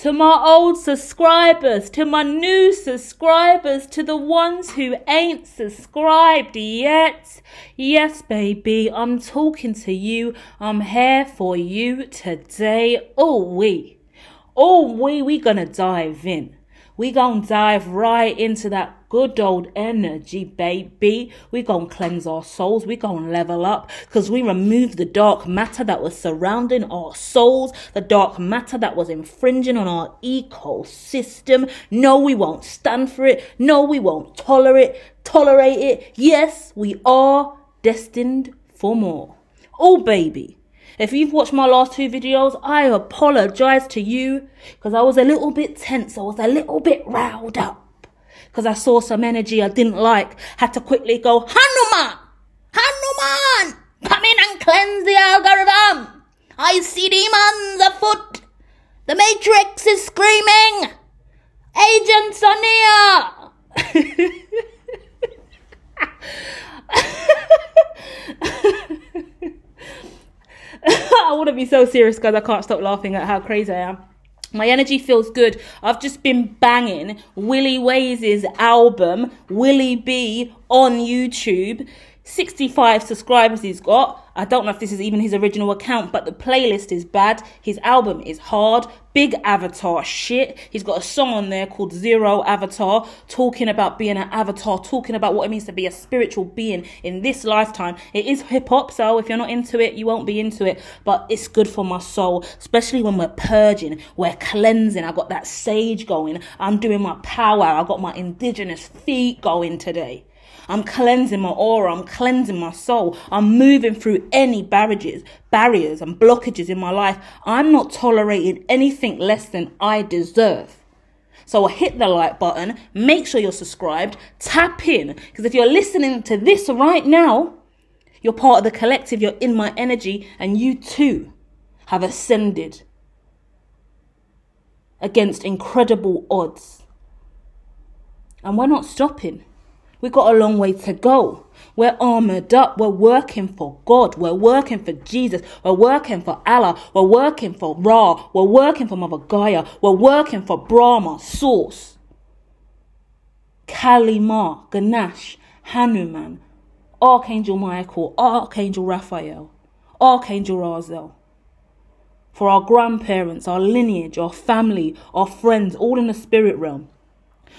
to my old subscribers, to my new subscribers, to the ones who ain't subscribed yet. Yes, baby, I'm talking to you. I'm here for you today. We gonna dive in. We gonna dive right into that good old energy, baby. We gonna cleanse our souls. We gonna level up because we removed the dark matter that was surrounding our souls, the dark matter that was infringing on our ecosystem. No, we won't stand for it. No, we won't tolerate it. Yes, we are destined for more. Baby. If you've watched my last 2 videos, I apologize to you because I was a little bit tense. I was a little bit riled up because I saw some energy I didn't like. Had to quickly go, Hanuman, come in and cleanse the algorithm. I see demons afoot. The Matrix is screaming. Agents are near. I want to be so serious because I can't stop laughing at how crazy I am. My energy feels good. I've just been banging Willie Ways' album, Willie B, on YouTube. 65 subscribers he's got. I don't know if this is even his original account, but the playlist is bad. His album is hard. Big Avatar shit. He's got a song on there called Zero Avatar, talking about being an avatar, talking about what it means to be a spiritual being in this lifetime. It is hip-hop, so if you're not into it, you won't be into it, but it's good for my soul, especially when we're purging, we're cleansing. I got that sage going. I'm doing my power. I got my indigenous feet going today. I'm cleansing my aura. I'm cleansing my soul. I'm moving through any barriers and blockages in my life. I'm not tolerating anything less than I deserve. So hit the like button. Make sure you're subscribed. Tap in. Because if you're listening to this right now, you're part of the collective. You're in my energy. And you too have ascended against incredible odds. And we're not stopping. We've got a long way to go. We're armored up. We're working for God. We're working for Jesus. We're working for Allah. We're working for Ra. We're working for Mother Gaia. We're working for Brahma, Source, Kali Ma, Ganesh, Hanuman, Archangel Michael, Archangel Raphael, Archangel Raziel. For our grandparents, our lineage, our family, our friends, all in the spirit realm.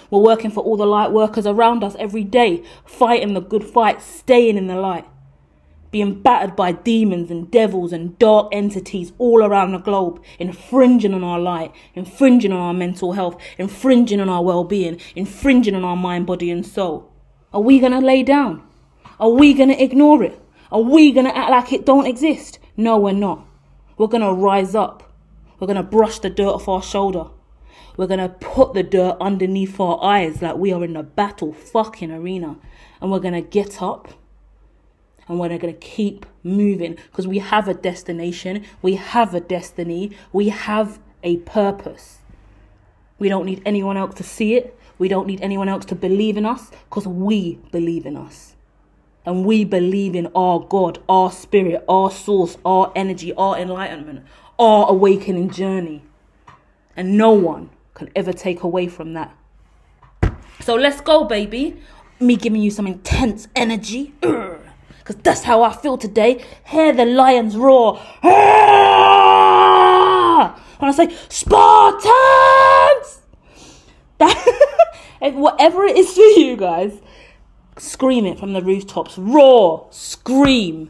We're working for all the light workers around us every day, fighting the good fight, staying in the light, being battered by demons and devils and dark entities all around the globe, infringing on our light, infringing on our mental health, infringing on our well-being, infringing on our mind, body and soul. Are we going to lay down? Are we going to ignore it? Are we going to act like it don't exist? No, we're not. We're going to rise up. We're going to brush the dirt off our shoulder. We're going to put the dirt underneath our eyes like we are in the battle fucking arena. And we're going to get up. And we're going to keep moving. Because we have a destination. We have a destiny. We have a purpose. We don't need anyone else to see it. We don't need anyone else to believe in us. Because we believe in us. And we believe in our God, our spirit, our source, our energy, our enlightenment, our awakening journey. And no one can ever take away from that. So let's go, baby. Me giving you some intense energy. Because that's how I feel today. Hear the lions roar. And I say, Spartans! Whatever it is for you guys, scream it from the rooftops. Roar. Scream.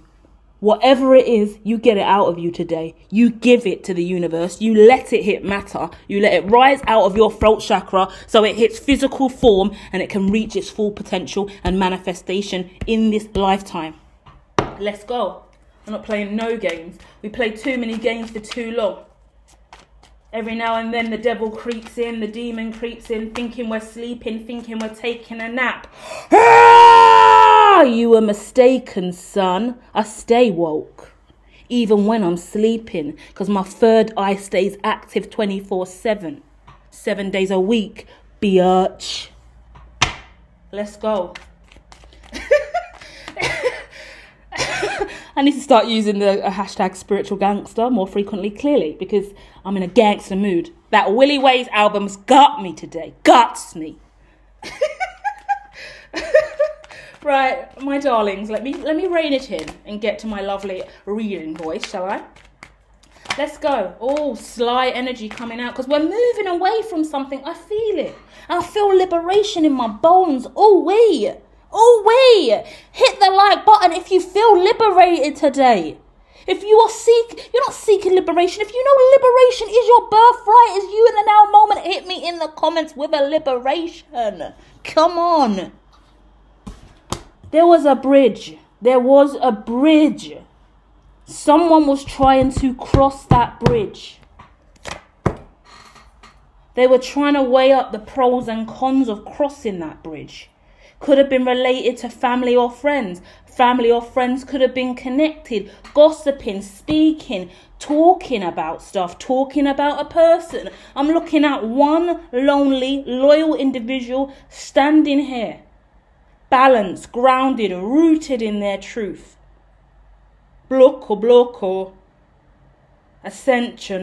Whatever it is, you get it out of you today. You give it to the universe. You let it hit matter. You let it rise out of your throat chakra so it hits physical form and it can reach its full potential and manifestation in this lifetime. Let's go. I'm not playing no games. We play too many games for too long. Every now and then the devil creeps in, the demon creeps in, thinking we're sleeping, thinking we're taking a nap. You were mistaken, son. I stay woke, even when I'm sleeping, because my third eye stays active 24/7, 7 days a week, biatch. Let's go. I need to start using the hashtag spiritual gangster more frequently, clearly, because I'm in a gangster mood. That Willie Ways album's got me today. Guts me. Right, my darlings, let me rein it in and get to my lovely reading voice, shall I? Let's go. Oh, sly energy coming out, because we're moving away from something. I feel it. I feel liberation in my bones. Oh, wait. Hit the like button if you feel liberated today. If you are you're not seeking liberation. If you know liberation is your birthright, is you in the now moment, hit me in the comments with a liberation. Come on. There was a bridge. Someone was trying to cross that bridge. They were trying to weigh up the pros and cons of crossing that bridge. Could have been related to family or friends. Family or friends could have been connected, gossiping, speaking, talking about stuff, talking about a person. I'm looking at one lonely, loyal individual standing here. Balanced, grounded, rooted in their truth. Bloko. Ascension,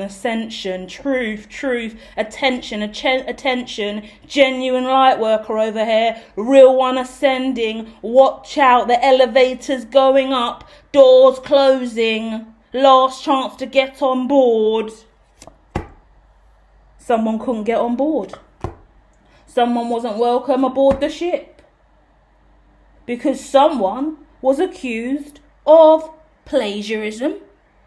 truth, attention, genuine light worker over here, real one ascending, watch out, the elevator's going up, doors closing, last chance to get on board. Someone couldn't get on board. Someone wasn't welcome aboard the ship. Because someone was accused of plagiarism,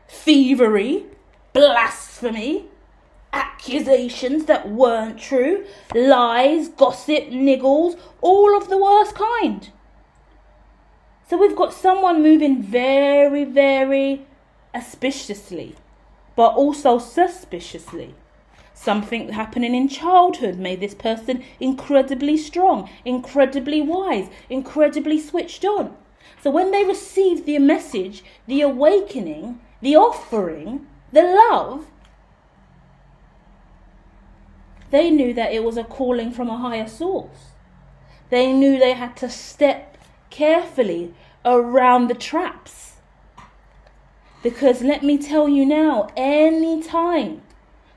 thievery, blasphemy, accusations that weren't true, lies, gossip, niggles, all of the worst kind. So we've got someone moving very, very auspiciously, but also suspiciously. Something happening in childhood made this person incredibly strong, incredibly wise, incredibly switched on. So when they received the message, the awakening, the offering, the love, they knew that it was a calling from a higher source. They knew they had to step carefully around the traps. Because let me tell you now, any time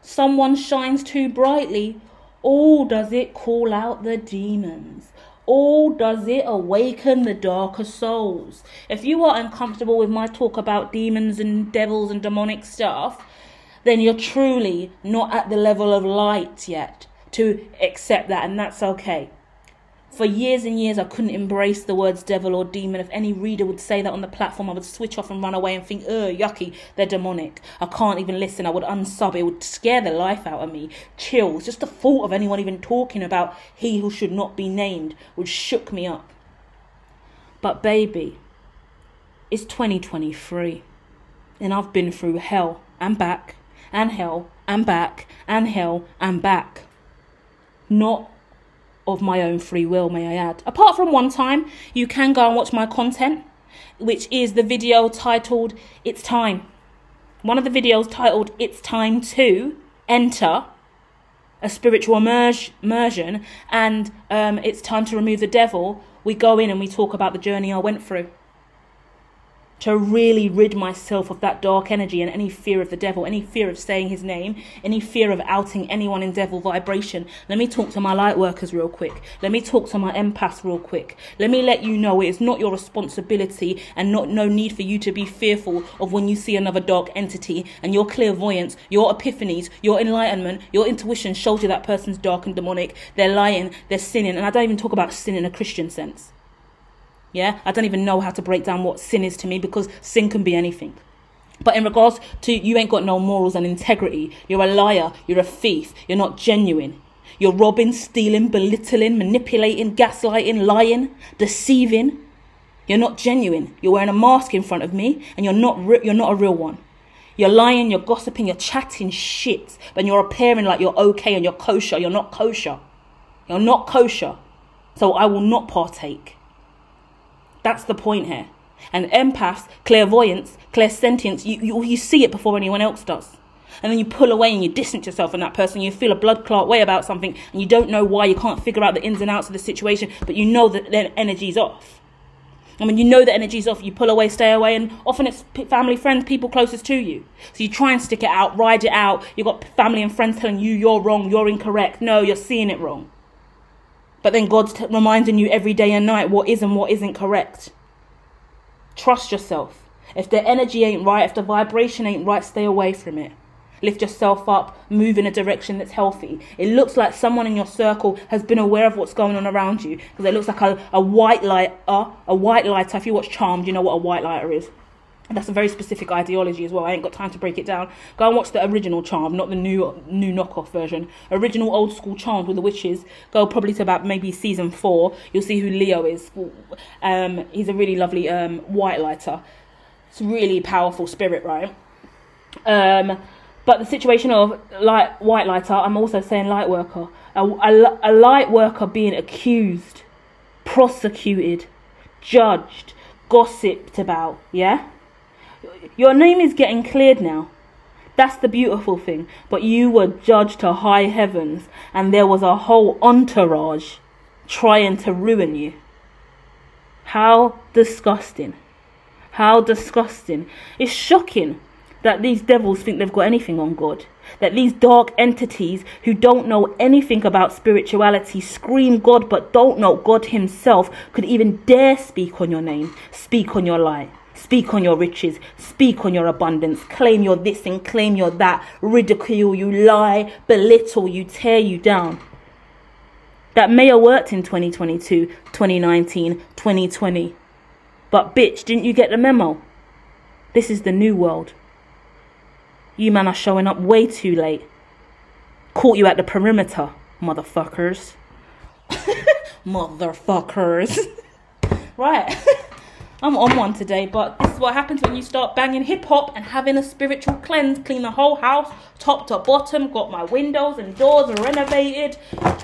someone shines too brightly, all does it call out the demons. All does it awaken the darker souls. If you are uncomfortable with my talk about demons and devils and demonic stuff, then you're truly not at the level of light yet to accept that, and that's okay. For years and years, I couldn't embrace the words devil or demon. If any reader would say that on the platform, I would switch off and run away and think, yucky, they're demonic. I can't even listen. I would unsub. It would scare the life out of me. Chills. Just the thought of anyone even talking about he who should not be named would shook me up. But baby, it's 2023. And I've been through hell and back, and hell and back, and hell and back. Not of my own free will, may I add. Apart from one time, you can go and watch my content, which is the video titled It's Time. One of the videos titled It's Time to Enter a Spiritual Immersion, and It's Time to Remove the Devil. We go in and we talk about the journey I went through to really rid myself of that dark energy and any fear of the devil, any fear of saying his name, any fear of outing anyone in devil vibration. Let me talk to my light workers real quick. Let me talk to my empaths real quick. Let me let you know it is not your responsibility and no need for you to be fearful of when you see another dark entity, and your clairvoyance, your epiphanies, your enlightenment, your intuition shows you that person's dark and demonic. They're lying, they're sinning. And I don't even talk about sin in a Christian sense. Yeah, I don't even know how to break down what sin is to me, because sin can be anything. But in regards to you ain't got no morals and integrity, you're a liar, you're a thief, you're not genuine. You're robbing, stealing, belittling, manipulating, gaslighting, lying, deceiving. You're not genuine. You're wearing a mask in front of me, and you're not a real one. You're lying, you're gossiping, you're chatting shit, but you're appearing like you're okay and you're kosher. You're not kosher. You're not kosher. So I will not partake. That's the point here. And empaths, clairvoyance, clairsentience, you see it before anyone else does. And then you pull away and you distance yourself from that person. You feel a blood clot way about something, and you don't know why. You can't figure out the ins and outs of the situation, but you know that their energy's off. And when you know the energy's off, you pull away, stay away, and often it's family, friends, people closest to you. So you try and stick it out, ride it out. You've got family and friends telling you you're wrong, you're incorrect. No, you're seeing it wrong. But then God's reminding you every day and night what is and what isn't correct. Trust yourself. If the energy ain't right, if the vibration ain't right, stay away from it. Lift yourself up, move in a direction that's healthy. It looks like someone in your circle has been aware of what's going on around you, because it looks like a white lighter. If you watch Charmed, you know what a white lighter is. And that's a very specific ideology as well. I ain't got time to break it down. Go and watch the original Charmed, not the new knockoff version. Original old school Charmed with the witches. Go probably to about maybe season 4. You'll see who Leo is. He's a really lovely white lighter. It's a really powerful spirit, right? But the situation of white lighter, I'm also saying light worker. A light worker being accused, prosecuted, judged, gossiped about, yeah? Your name is getting cleared now. That's the beautiful thing. But you were judged to high heavens, and there was a whole entourage trying to ruin you. How disgusting. How disgusting. It's shocking that these devils think they've got anything on God. That these dark entities who don't know anything about spirituality scream God but don't know God himself could even dare speak on your name, speak on your light, speak on your riches, speak on your abundance, claim you're this and claim you're that, ridicule you, lie, belittle you, tear you down. That may have worked in 2022, 2019, 2020. But bitch, didn't you get the memo? This is the new world. You man are showing up way too late. Caught you at the perimeter, motherfuckers. Motherfuckers. Right. I'm on one today, but this is what happens when you start banging hip-hop and having a spiritual cleanse. Clean the whole house, top to bottom. Got my windows and doors renovated.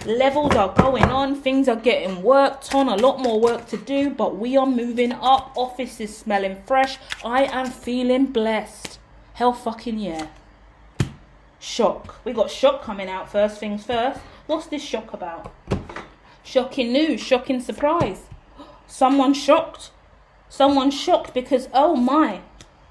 Levels are going on. Things are getting worked on. A lot more work to do, but we are moving up. Office is smelling fresh. I am feeling blessed. Hell fucking yeah. Shock. We got shock coming out first things first. What's this shock about? Shocking news. Shocking surprise. Someone shocked. Someone shocked because, oh my,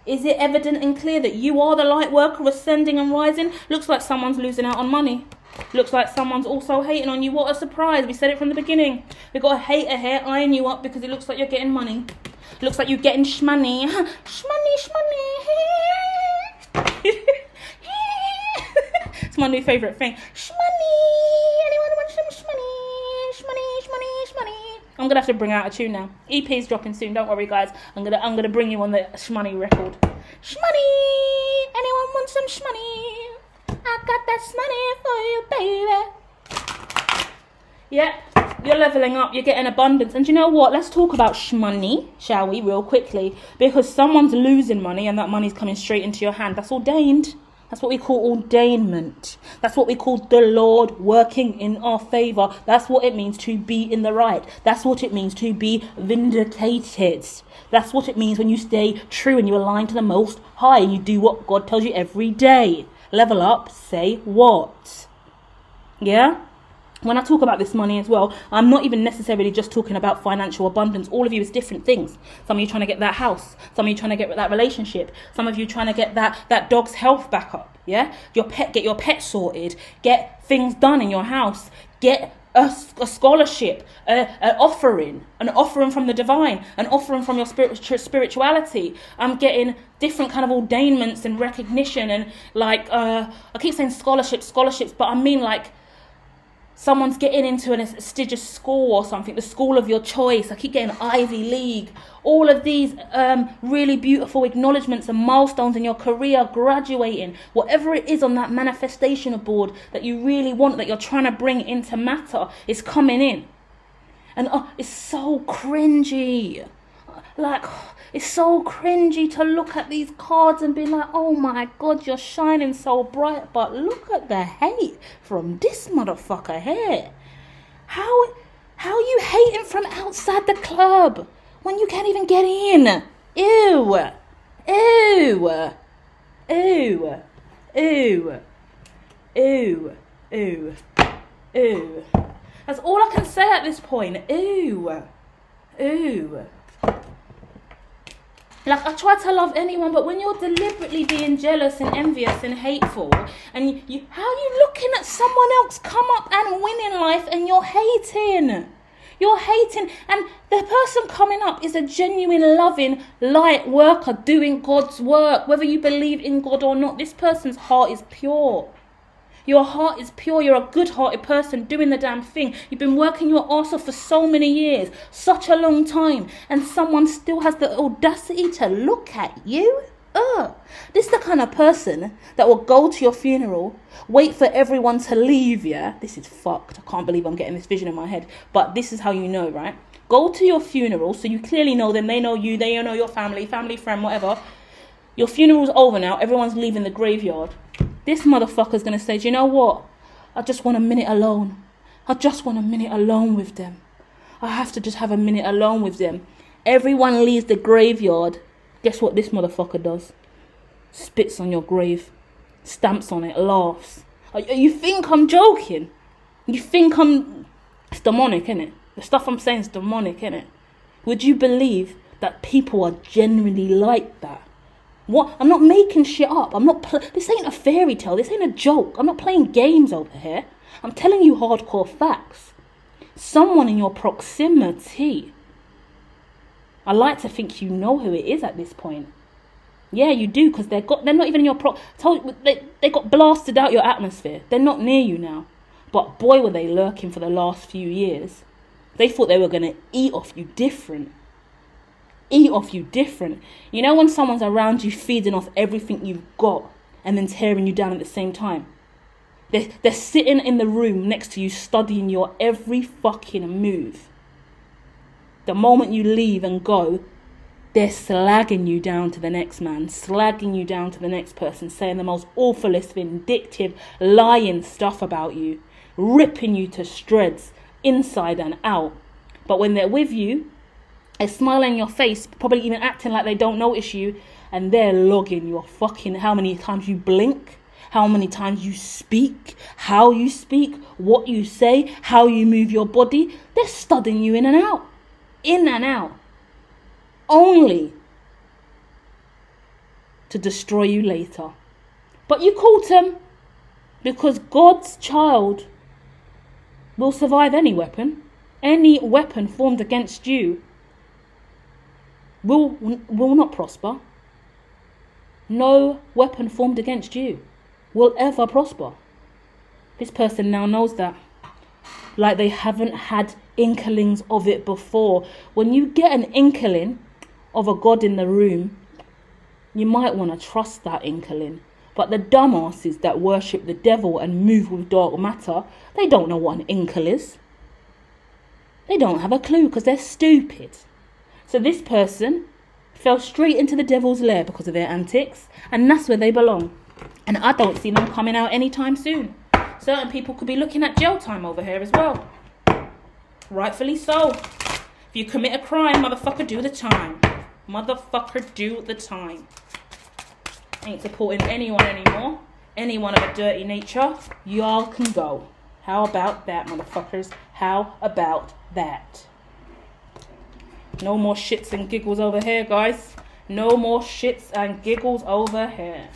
is it evident and clear that you are the light worker ascending and rising? Looks like someone's losing out on money. Looks like someone's also hating on you. What a surprise. We said it from the beginning. We've got a hater here eyeing you up because it looks like you're getting money. Looks like you're getting shmoney. Shmoney, shmoney. It's my new favourite thing. Shmoney. Anyone want some shmoney? Shmoney, shmoney, shmoney. I'm gonna have to bring out a tune now. EP's dropping soon. Don't worry, guys. I'm gonna bring you on the shmoney record. Shmoney. Anyone want some shmoney? I got that shmoney for you, baby. Yeah, you're leveling up. You're getting abundance. And you know what? Let's talk about shmoney, shall we, real quickly? Because someone's losing money and that money's coming straight into your hand. That's ordained. That's what we call ordainment. That's what we call the Lord working in our favour. That's what it means to be in the right. That's what it means to be vindicated. That's what it means when you stay true and you align to the Most High and you do what God tells you every day. Level up, say what? Yeah? When I talk about this money as well, I'm not even necessarily just talking about financial abundance. All of you is different things. Some of you trying to get that house. Some of you trying to get that relationship. Some of you trying to get that dog's health back up. Yeah? Get your pet sorted. Get things done in your house. Get a scholarship, an offering from the divine, an offering from your spirituality. I'm getting different kind of ordainments and recognition and I keep saying scholarships, but I mean like someone's getting into a prestigious school or something, the school of your choice. I keep getting Ivy League. All of these really beautiful acknowledgements and milestones in your career, graduating, whatever it is on that manifestation board that you really want, that you're trying to bring into matter, is coming in. And it's so cringy. It's so cringy to look at these cards and be like, oh my God, you're shining so bright, but look at the hate from this motherfucker here. How you hating from outside the club when you can't even get in? Ew. Ew. Ew. Ew. Ew. Ew. Ew. That's all I can say at this point. Ew. Ew. Like, I try to love anyone, but when you're deliberately being jealous and envious and hateful, and you how are you looking at someone else come up and win in life and you're hating? You're hating, and the person coming up is a genuine, loving, light worker doing God's work. Whether you believe in God or not, this person's heart is pure. Your heart is pure. You're a good-hearted person doing the damn thing. You've been working your arse off for so many years, such a long time, and someone still has the audacity to look at you? This is the kind of person that will go to your funeral, wait for everyone to leave, yeah? This is fucked. I can't believe I'm getting this vision in my head. But this is how you know, right? Go to your funeral, so you clearly know them. They know you. They know your family, friend, whatever. Your funeral's over now. Everyone's leaving the graveyard. This motherfucker's going to say, do you know what? I just want a minute alone. I just want a minute alone with them. I have to just have a minute alone with them. Everyone leaves the graveyard. Guess what this motherfucker does? Spits on your grave. Stamps on it. Laughs. You think I'm joking? You think I'm... It's demonic, innit? The stuff I'm saying is demonic, innit? Would you believe that people are genuinely like that? What? I'm not making shit up. This ain't a fairy tale. This ain't a joke. I'm not playing games over here. I'm telling you hardcore facts. Someone in your proximity. I like to think you know who it is at this point. Yeah, you do, because they're not even in your they got blasted out your atmosphere. They're not near you now. But boy, were they lurking for the last few years. They thought they were going to eat off you different. Eat off you different. You know when someone's around you feeding off everything you've got and then tearing you down at the same time? They're sitting in the room next to you studying your every fucking move. The moment you leave and go, they're slagging you down to the next man, slagging you down to the next person, saying the most awfulest, vindictive, lying stuff about you, ripping you to shreds, inside and out. But when they're with you, a smile on your face, probably even acting like they don't notice you, and they're logging your fucking how many times you blink, how many times you speak, how you speak, what you say, how you move your body. They're studying you in and out. In and out. Only to destroy you later. But you caught them, because God's child will survive any weapon. Any weapon formed against you will not prosper. No weapon formed against you will ever prosper. This person now knows that. Like they haven't had inklings of it before. When you get an inkling of a God in the room, you might want to trust that inkling. But the dumbasses that worship the devil and move with dark matter, they don't know what an inkle is. They don't have a clue because they're stupid. So this person fell straight into the devil's lair because of their antics, and that's where they belong. And I don't see them coming out anytime soon. Certain people could be looking at jail time over here as well. Rightfully so. If you commit a crime, motherfucker, do the time. Motherfucker, do the time. Ain't supporting anyone anymore. Anyone of a dirty nature, y'all can go. How about that, motherfuckers? How about that? No more shits and giggles over here, guys. No more shits and giggles over here.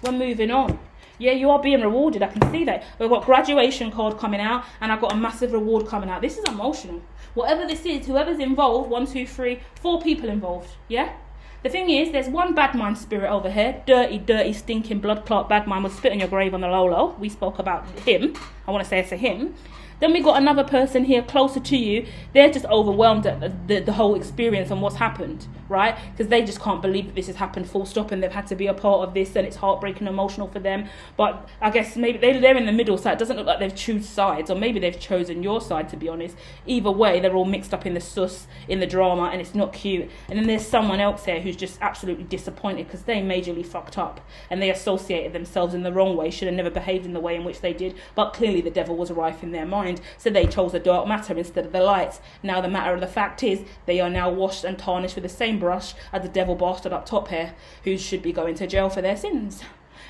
We're moving on. Yeah, you are being rewarded. I can see that. We've got graduation card coming out, and I've got a massive reward coming out. This is emotional. Whatever this is, whoever's involved, 1, 2, 3, 4 people involved. Yeah? The thing is, there's one bad mind spirit over here. Dirty, dirty, stinking, blood clot bad mind will spit on your grave on the low-low. We spoke about him. I want to say it's a him. Then we got another person here closer to you. They're just overwhelmed at the whole experience and what's happened, right? Because they just can't believe that this has happened full stop, and they've had to be a part of this, and it's heartbreaking and emotional for them. But I guess maybe they're in the middle, so it doesn't look like they've chosen sides, or maybe they've chosen your side, to be honest. Either way, they're all mixed up in the sus, in the drama, and it's not cute. And then there's someone else here who's just absolutely disappointed because they majorly fucked up, and they associated themselves in the wrong way, should have never behaved in the way in which they did, but clearly the devil was rife in their mind, so they chose the dark matter instead of the light. Now the matter of the fact is, they are now washed and tarnished with the same brush as the devil bastard up top here, who should be going to jail for their sins.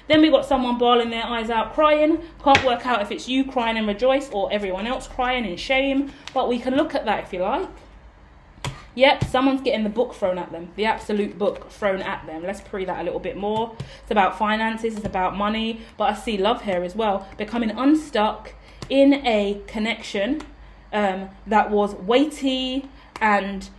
Then we got someone bawling their eyes out crying. Can't work out if it's you crying and rejoice or everyone else crying in shame, but we can look at that if you like. Yep, someone's getting the book thrown at them, the absolute book thrown at them. Let's pray that a little bit more. It's about finances, it's about money, but I see love here as well. Becoming unstuck in a connection that was weighty and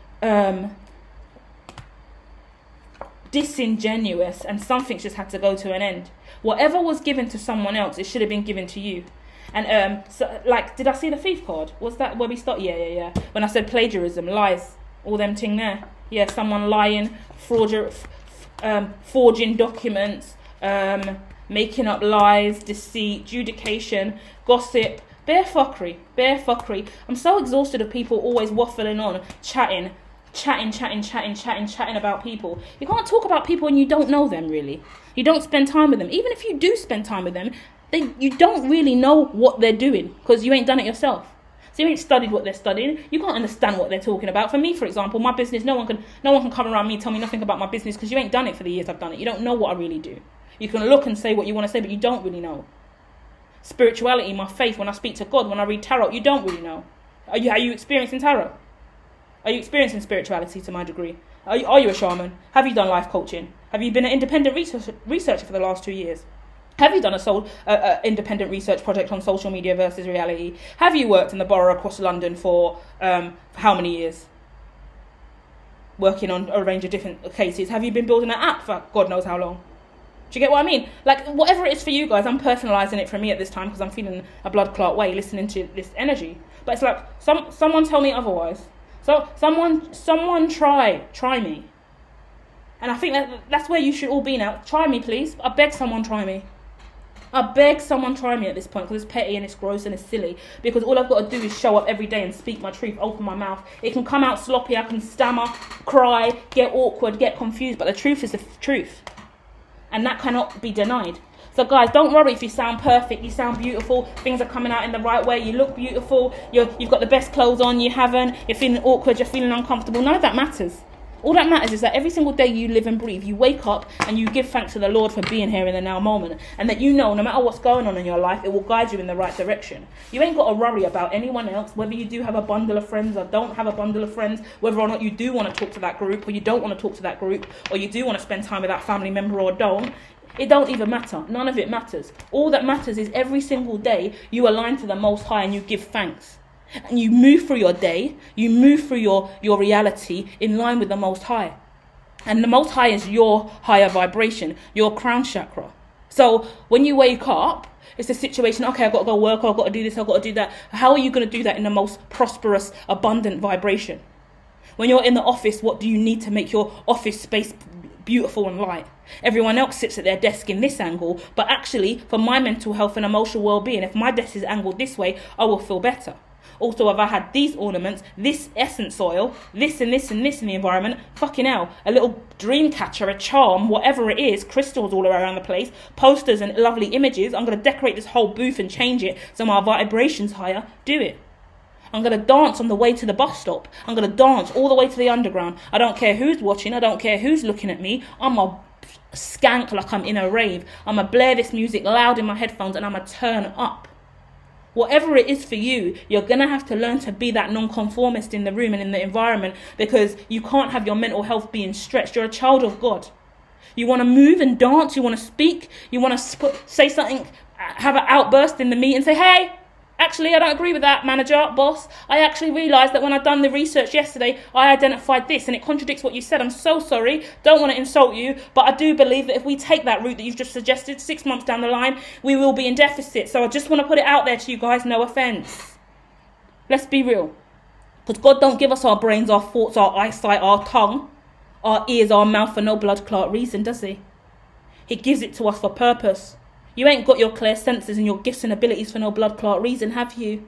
disingenuous, and something just had to go to an end. Whatever was given to someone else, it should have been given to you. And so, like, did I see the thief card? Was that where we start? Yeah. When I said plagiarism, lies, all them ting there. Yeah, someone lying, forging documents, making up lies, deceit, judication, gossip, bare fuckery. I'm so exhausted of people always waffling on, chatting about people. You can't talk about people when you don't know them, really. You don't spend time with them. Even if you do spend time with them, you don't really know what they're doing because you ain't done it yourself. So you ain't studied what they're studying. You can't understand what they're talking about. For me, for example, my business, no one can come around me and tell me nothing about my business because you ain't done it for the years I've done it. You don't know what I really do. You can look and say what you want to say, but you don't really know. Spirituality, my faith, when I speak to God, when I read tarot, you don't really know. Are you experiencing tarot? Are you experiencing spirituality to my degree? Are you a shaman? Have you done life coaching? Have you been an independent researcher for the last 2 years? Have you done a independent research project on social media versus reality? Have you worked in the borough across London for how many years? Working on a range of different cases. Have you been building an app for God knows how long? Do you get what I mean? Like, whatever it is for you guys, I'm personalising it for me at this time because I'm feeling a blood clot way listening to this energy. But it's like, someone tell me otherwise. So someone try me. And I think that's where you should all be now. Try me, please. I beg someone try me. I beg someone try me at this point because it's petty and it's gross and it's silly. Because all I've got to do is show up every day and speak my truth, open my mouth. It can come out sloppy, I can stammer, cry, get awkward, get confused. But the truth is the truth. And that cannot be denied. So guys, don't worry if you sound perfect, you sound beautiful, things are coming out in the right way, you look beautiful, you've got the best clothes on, you haven't, you're feeling awkward, you're feeling uncomfortable. None of that matters. All that matters is that every single day you live and breathe, you wake up and you give thanks to the Lord for being here in the now moment. And that you know, no matter what's going on in your life, it will guide you in the right direction. You ain't got to worry about anyone else, whether you do have a bundle of friends or don't have a bundle of friends, whether or not you do want to talk to that group or you don't want to talk to that group, or you do want to spend time with that family member or don't. It don't even matter. None of it matters. All that matters is every single day you align to the Most High and you give thanks. And you move through your day, you move through your reality in line with the Most High. And the Most High is your higher vibration, your crown chakra. So when you wake up, it's a situation, okay, I've got to go work, I've got to do this, I've got to do that. How are you going to do that in the most prosperous, abundant vibration? When you're in the office, what do you need to make your office space beautiful and light? Everyone else sits at their desk in this angle, but actually, for my mental health and emotional well-being, if my desk is angled this way, I will feel better. Also, if I had these ornaments, this essence oil, this and this and this in the environment, fucking hell, a little dream catcher, a charm, whatever it is, crystals all around the place, posters and lovely images, I'm going to decorate this whole booth and change it so my vibration's higher, do it. I'm going to dance on the way to the bus stop. I'm going to dance all the way to the underground. I don't care who's watching. I don't care who's looking at me. I'm a skank like I'm in a rave. I'm going to blare this music loud in my headphones and I'm going to turn up. Whatever it is for you, you're going to have to learn to be that non-conformist in the room and in the environment, because you can't have your mental health being stretched. You're a child of God. You want to move and dance. You want to speak. You want to say something, have an outburst in the meeting, say, hey, actually, I don't agree with that, manager, boss. I actually realised that when I'd done the research yesterday, I identified this and it contradicts what you said. I'm so sorry. Don't want to insult you, but I do believe that if we take that route that you've just suggested, 6 months down the line, we will be in deficit. So I just want to put it out there to you guys, no offence. Let's be real. Because God don't give us our brains, our thoughts, our eyesight, our tongue, our ears, our mouth for no blood clot reason, does he? He gives it to us for purpose. You ain't got your clear senses and your gifts and abilities for no blood clot reason, have you?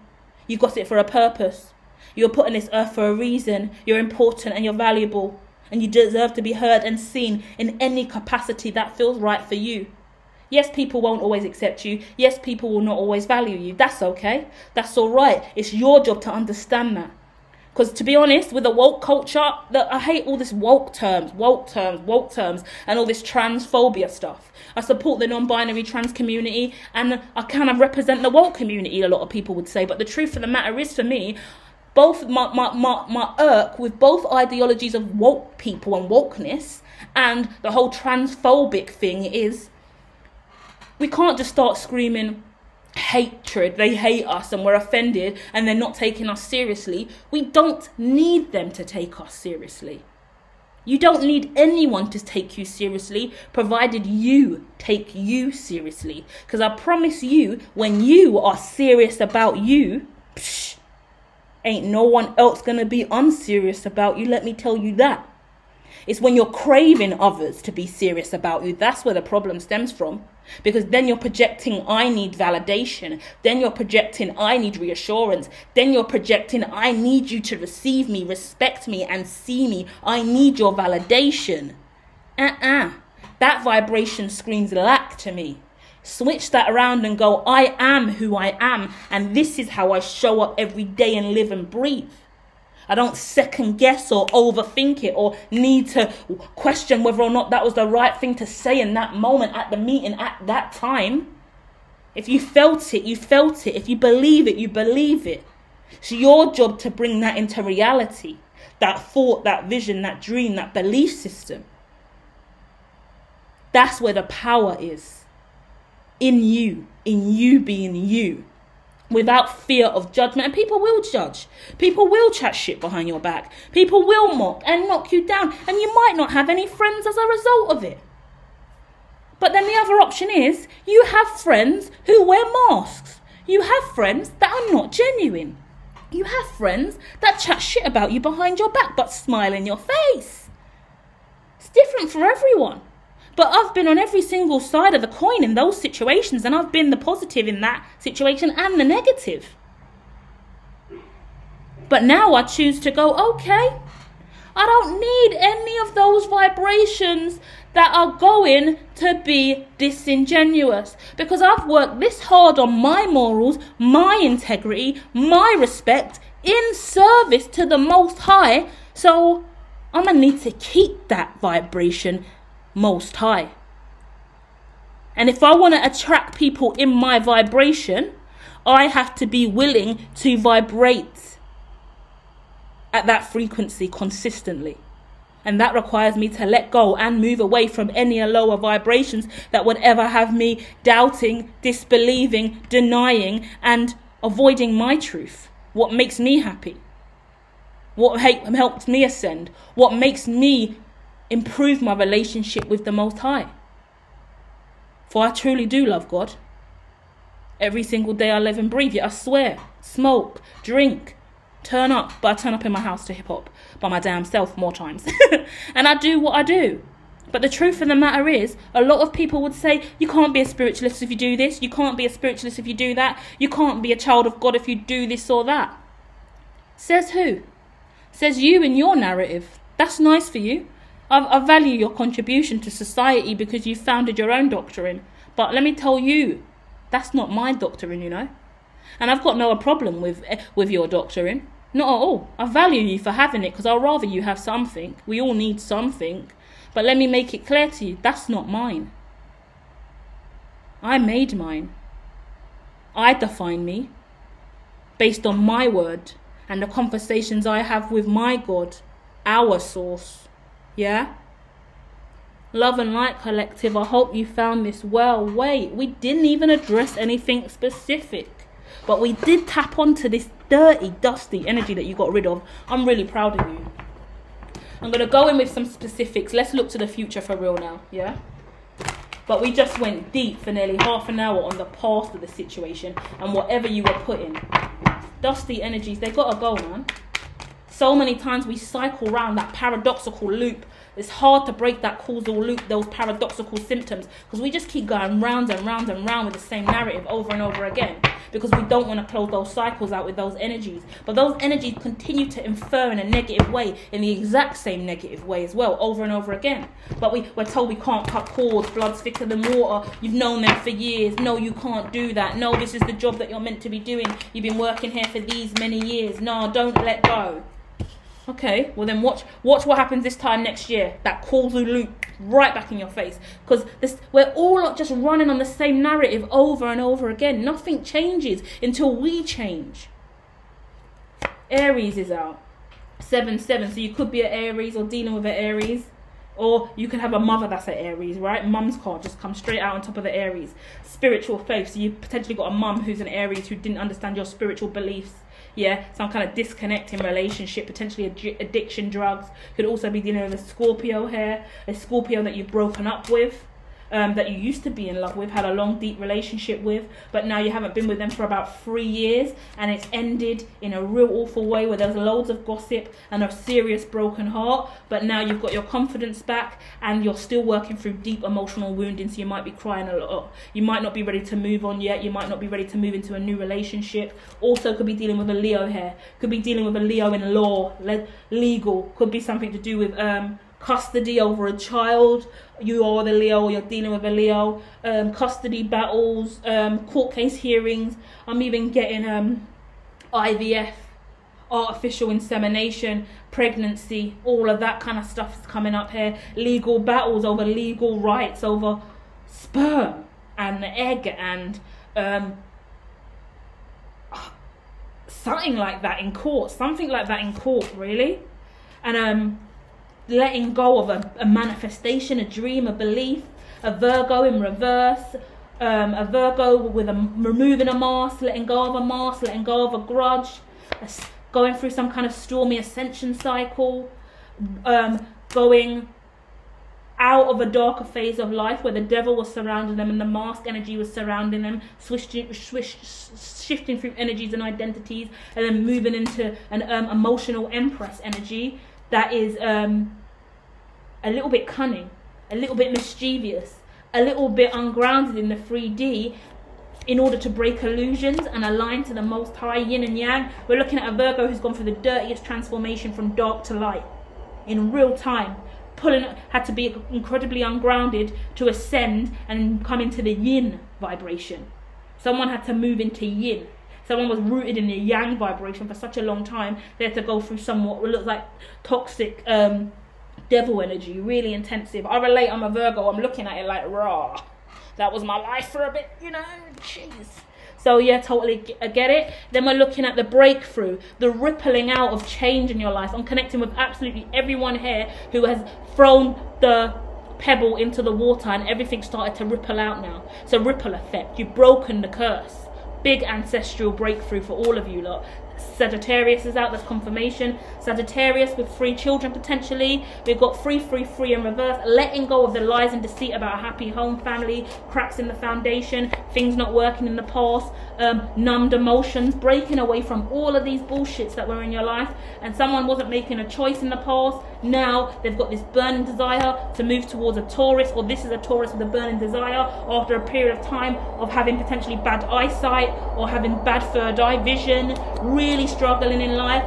You got it for a purpose. You're put on this earth for a reason. You're important and you're valuable. And you deserve to be heard and seen in any capacity that feels right for you. Yes, people won't always accept you. Yes, people will not always value you. That's okay. That's all right. It's your job to understand that. Because to be honest, with the woke culture, I hate all this woke terms, and all this transphobia stuff. I support the non-binary trans community and I kind of represent the woke community, a lot of people would say. But the truth of the matter is, for me, both my irk with both ideologies of woke people and wokeness and the whole transphobic thing is we can't just start screaming hatred, they hate us and we're offended and they're not taking us seriously. We don't need them to take us seriously. You don't need anyone to take you seriously, provided you take you seriously. Because I promise you, when you are serious about you, ain't no one else going to be unserious about you, let me tell you that. It's when you're craving others to be serious about you. That's where the problem stems from. Because then you're projecting, I need validation. Then you're projecting, I need reassurance. Then you're projecting, I need you to receive me, respect me, and see me. I need your validation. That vibration screams lack to me. Switch that around and go, I am who I am. And this is how I show up every day and live and breathe. I don't second guess or overthink it or need to question whether or not that was the right thing to say in that moment at the meeting at that time. If you felt it, you felt it. If you believe it, you believe it. It's your job to bring that into reality. That thought, that vision, that dream, that belief system. That's where the power is. In you being you. Without fear of judgment. And people will judge. People will chat shit behind your back. People will mock and knock you down. And you might not have any friends as a result of it. But then the other option is you have friends who wear masks. You have friends that are not genuine. You have friends that chat shit about you behind your back but smile in your face. It's different for everyone. But I've been on every single side of the coin in those situations, and I've been the positive in that situation and the negative. But now I choose to go, okay, I don't need any of those vibrations that are going to be disingenuous, because I've worked this hard on my morals, my integrity, my respect, in service to the Most High. So I'm going to need to keep that vibration Most High. And if I want to attract people in my vibration, I have to be willing to vibrate at that frequency consistently. And that requires me to let go and move away from any lower vibrations that would ever have me doubting, disbelieving, denying, and avoiding my truth. What makes me happy? What helps me ascend? What makes me improve my relationship with the Most High? For I truly do love God. Every single day I live and breathe. Yet I swear, smoke, drink, turn up. But I turn up in my house to hip hop by my damn self more times. And I do what I do. But the truth of the matter is, a lot of people would say, you can't be a spiritualist if you do this. You can't be a spiritualist if you do that. You can't be a child of God if you do this or that. Says who? Says you in your narrative. That's nice for you. I value your contribution to society because you founded your own doctrine. But let me tell you, that's not my doctrine, you know. And I've got no problem with your doctrine. Not at all. I value you for having it because I'd rather you have something. We all need something. But let me make it clear to you, that's not mine. I made mine. I define me based on my word and the conversations I have with my God, our source. Yeah? Love and Light Collective, I hope you found this well. Wait, we didn't even address anything specific. But we did tap onto this dirty, dusty energy that you got rid of. I'm really proud of you. I'm going to go in with some specifics. Let's look to the future for real now, yeah? But we just went deep for nearly half an hour on the past of the situation and whatever you were putting. Dusty energies, they got to go, man. So many times we cycle around that paradoxical loop. It's hard to break that causal loop, those paradoxical symptoms, because we just keep going round and round and round with the same narrative over and over again, because we don't want to close those cycles out with those energies. But those energies continue to infer in a negative way, in the exact same negative way as well, over and over again. But we're told we can't cut cords, blood's thicker than water, you've known them for years, no, you can't do that, no, this is the job that you're meant to be doing, you've been working here for these many years, no, don't let go. Okay, well then watch what happens this time next year. That causal loop right back in your face. Because we're all just running on the same narrative over and over again. Nothing changes until we change. Aries is out. 7-7. So you could be an Aries or dealing with an Aries. Or you can have a mother that's an Aries, right? Mum's card just comes straight out on top of the Aries. Spiritual faith. So you potentially got a mum who's an Aries who didn't understand your spiritual beliefs. Yeah, some kind of disconnect in relationship, potentially addiction, drugs. Could also be dealing with a Scorpio here. A Scorpio that you've broken up with. That you used to be in love with, had a long deep relationship with, but now you haven't been with them for about 3 years, and it's ended in a real awful way where there's loads of gossip and a serious broken heart. But now you've got your confidence back, and you're still working through deep emotional wounding, so you might be crying a lot. You might not be ready to move on yet. You might not be ready to move into a new relationship. Also could be dealing with a Leo here. Could be dealing with a Leo in law, legal. Could be something to do with custody over a child. You are the Leo, or you're dealing with a Leo. Custody battles, court case hearings. I'm even getting IVF, artificial insemination, pregnancy, all of that kind of stuff is coming up here. Legal battles over legal rights, over sperm and egg, and something like that in court. Something like that in court, really. And letting go of a manifestation, a dream, a belief. A Virgo in reverse, a Virgo with removing a mask, letting go of a mask, letting go of a grudge, going through some kind of stormy ascension cycle, going out of a darker phase of life where the devil was surrounding them and the mask energy was surrounding them, shifting through energies and identities, and then moving into an emotional empress energy that is a little bit cunning, a little bit mischievous, a little bit ungrounded in the 3D, in order to break illusions and align to the Most High, yin and yang. We're looking at a Virgo who's gone through the dirtiest transformation from dark to light in real time. Had to be incredibly ungrounded to ascend and come into the yin vibration. Someone had to move into yin. Someone was rooted in the yang vibration for such a long time, they had to go through somewhat what looks like toxic devil energy, really intensive. I relate, I'm a Virgo, I'm looking at it like, raw. That was my life for a bit, you know, jeez. So yeah, totally get it. Then we're looking at the breakthrough, the rippling out of change in your life. I'm connecting with absolutely everyone here who has thrown the pebble into the water and everything started to ripple out now. It's a ripple effect. You've broken the curse. Big ancestral breakthrough for all of you lot. Sagittarius is out, that's confirmation. Sagittarius with 3 children potentially. We've got 3 in reverse, letting go of the lies and deceit about a happy home family, cracks in the foundation, things not working in the past, numbed emotions, breaking away from all of these bullshits that were in your life. And someone wasn't making a choice in the past. Now they've got this burning desire to move towards a Taurus, or this is a Taurus with a burning desire after a period of time of having potentially bad eyesight or having bad third eye vision, really struggling in life,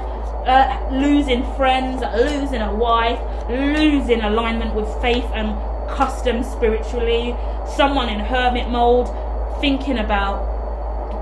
losing friends, losing a wife, losing alignment with faith and custom spiritually, someone in hermit mode, thinking about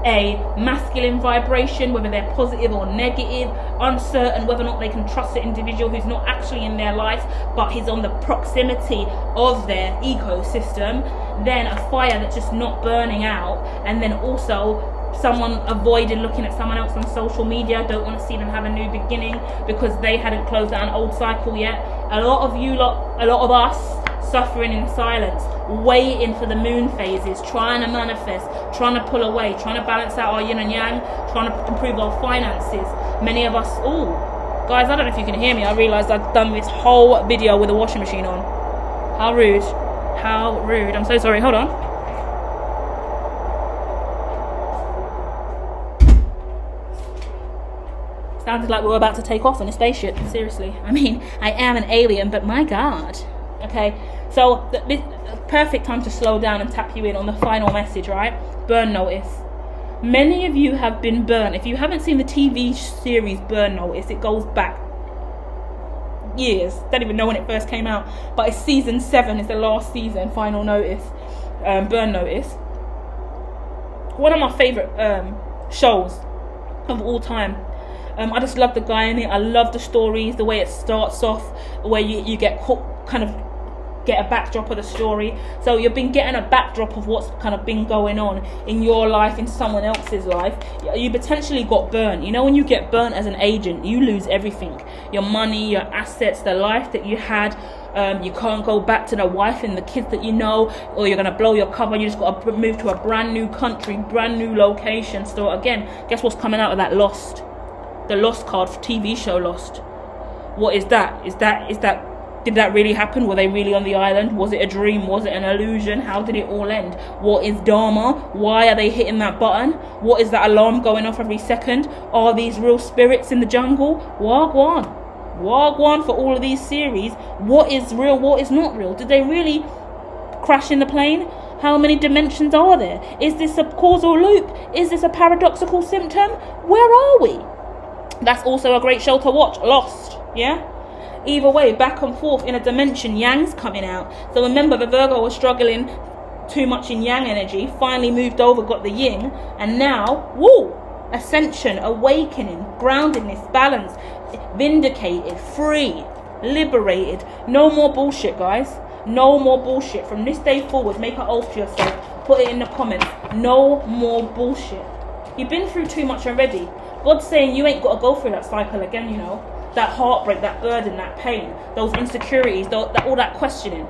a masculine vibration, whether they're positive or negative, uncertain whether or not they can trust the individual who's not actually in their life but he's on the proximity of their ecosystem. Then a fire that's just not burning out, and then also someone avoided looking at someone else on social media, don't want to see them have a new beginning because they hadn't closed out an old cycle yet. A lot of you lot, a lot of us, suffering in silence, waiting for the moon phases, trying to manifest, trying to pull away, trying to balance out our yin and yang, trying to improve our finances. Many of us, oh, guys, I don't know if you can hear me. I realised I've done this whole video with a washing machine on. How rude. How rude. I'm so sorry. Hold on. Sounded like we were about to take off in a spaceship. Seriously. I mean, I am an alien, but my God. Okay, so the perfect time to slow down and tap you in on the final message, right? Burn notice. Many of you have been burnt. If you haven't seen the TV series Burn Notice, it goes back years. Don't even know when it first came out, but it's season 7 is the last season. Final Notice, Burn Notice. One of my favorite shows of all time. I just love the guy in it. I love the stories, the way it starts off, where you get kind of get a backdrop of the story. So you've been getting a backdrop of what's kind of been going on in your life, in someone else's life. You potentially got burnt. You know, when you get burnt as an agent, you lose everything. Your money, your assets, the life that you had. You can't go back to the wife and the kids that you know, or you're going to blow your cover. You just got to move to a brand new country, brand new location. So again, guess what's coming out of that? Lost. The Lost card for TV show Lost. What is that? Did that really happen? Were they really on the island? Was it a dream? Was it an illusion? How did it all end? What is Dharma? Why are they hitting that button? What is that alarm going off every second? Are these real spirits in the jungle? Wagwan. Wagwan for all of these series. What is real? What is not real? Did they really crash in the plane? How many dimensions are there? Is this a causal loop? Is this a paradoxical symptom? Where are we? That's also a great show to watch. Lost. Yeah? Either way, back and forth in a dimension, Yang's coming out. So remember, the Virgo was struggling too much in Yang energy, finally moved over, got the Yin, and now, woo! Ascension, awakening, groundedness, balance, vindicated, free, liberated. No more bullshit, guys. No more bullshit. From this day forward, make an oath to yourself. Put it in the comments. No more bullshit. You've been through too much already. God's saying you ain't got to go through that cycle again, you know. That heartbreak, that burden, that pain, those insecurities, all that questioning.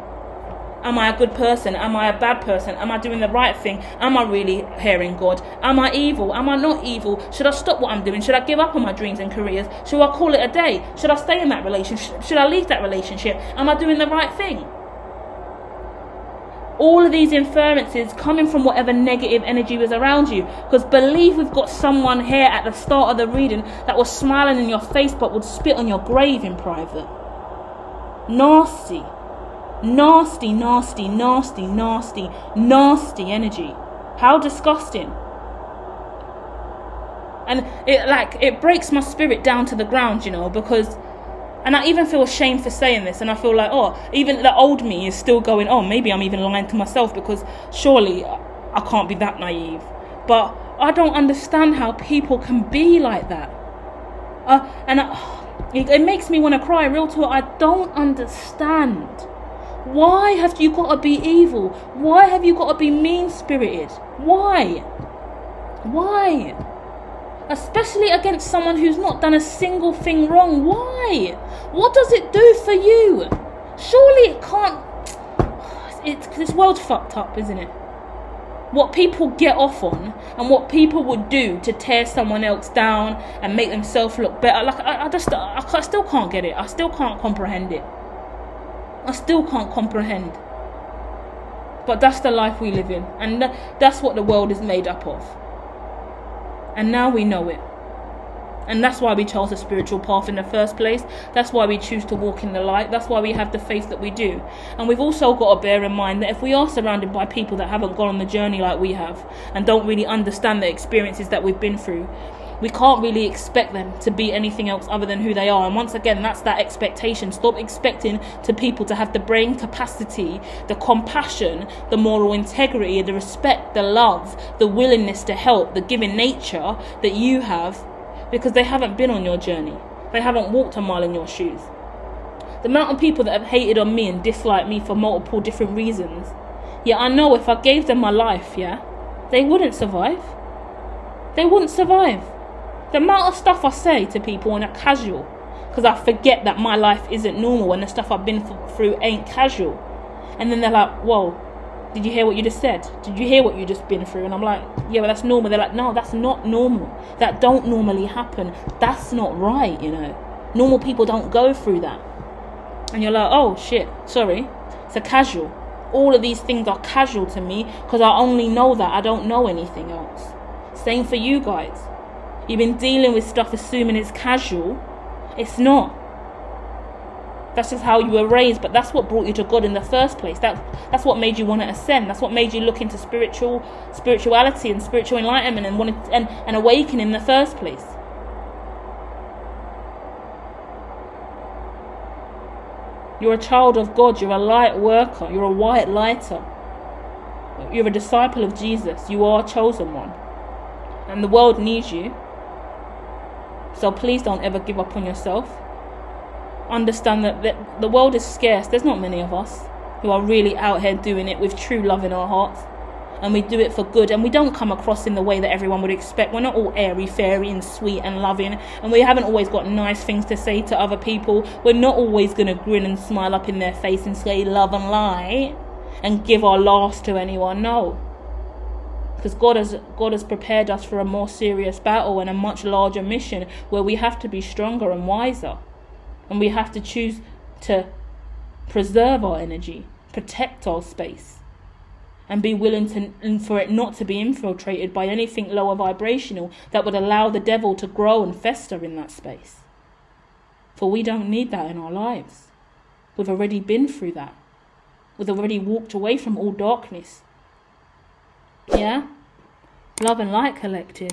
Am I a good person? Am I a bad person? Am I doing the right thing? Am I really hearing God? Am I evil? Am I not evil? Should I stop what I'm doing? Should I give up on my dreams and careers? Should I call it a day? Should I stay in that relationship? Should I leave that relationship? Am I doing the right thing? All of these inferences coming from whatever negative energy was around you. Because believe we've got someone here at the start of the reading that was smiling in your face but would spit on your grave in private. Nasty. Nasty, nasty, nasty, nasty, nasty energy. How disgusting. And it breaks my spirit down to the ground, you know, because, and I even feel ashamed for saying this, and I feel like, oh, even the old me is still going, oh, maybe I'm even lying to myself, because surely I can't be that naive. But I don't understand how people can be like that. It makes me want to cry, real talk. I don't understand. Why have you got to be evil? Why have you got to be mean-spirited? Why? Why? Especially against someone who's not done a single thing wrong. Why? What does it do for you? Surely it can't. This world's fucked up, isn't it? What people get off on and what people would do to tear someone else down and make themselves look better. Like I still can't get it. I still can't comprehend it. I still can't comprehend. But that's the life we live in. And that's what the world is made up of. And now we know it. And that's why we chose the spiritual path in the first place. That's why we choose to walk in the light. That's why we have the faith that we do. And we've also got to bear in mind that if we are surrounded by people that haven't gone on the journey like we have and don't really understand the experiences that we've been through, we can't really expect them to be anything else other than who they are. And once again, that's that expectation. Stop expecting to people to have the brain capacity, the compassion, the moral integrity, the respect, the love, the willingness to help, the giving nature that you have, because they haven't been on your journey. They haven't walked a mile in your shoes. The amount of people that have hated on me and disliked me for multiple different reasons. Yeah, I know if I gave them my life, yeah, they wouldn't survive. They wouldn't survive. The amount of stuff I say to people on a casual, because I forget that my life isn't normal and the stuff I've been through ain't casual. And then they're like, whoa, did you hear what you just said? Did you hear what you just been through? And I'm like, yeah, but that's normal. They're like, no, that's not normal. That don't normally happen. That's not right, you know. Normal people don't go through that. And you're like, oh, shit, sorry. It's a casual. All of these things are casual to me because I only know that. I don't know anything else. Same for you guys. You've been dealing with stuff assuming it's casual. It's not. That's just how you were raised, but that's what brought you to God in the first place. That's what made you want to ascend. That's what made you look into spirituality and spiritual enlightenment and awaken in the first place. You're a child of God. You're a light worker. You're a white lighter. You're a disciple of Jesus. You are a chosen one. And the world needs you. So please don't ever give up on yourself. Understand that the world is scarce. There's not many of us. who are really out here doing it with true love in our hearts. And we do it for good, and we don't come across in the way that everyone would expect. We're not all airy, fairy and sweet and loving, and we haven't always got nice things to say to other people. We're not always going to grin and smile up in their face and say love and light and give our last to anyone. No, because God has prepared us for a more serious battle and a much larger mission, where we have to be stronger and wiser, and we have to choose to preserve our energy, protect our space, and be willing for it not to be infiltrated by anything lower vibrational that would allow the devil to grow and fester in that space. For we don't need that in our lives. We've already been through that. We've already walked away from all darkness. Yeah? Love and light, collective.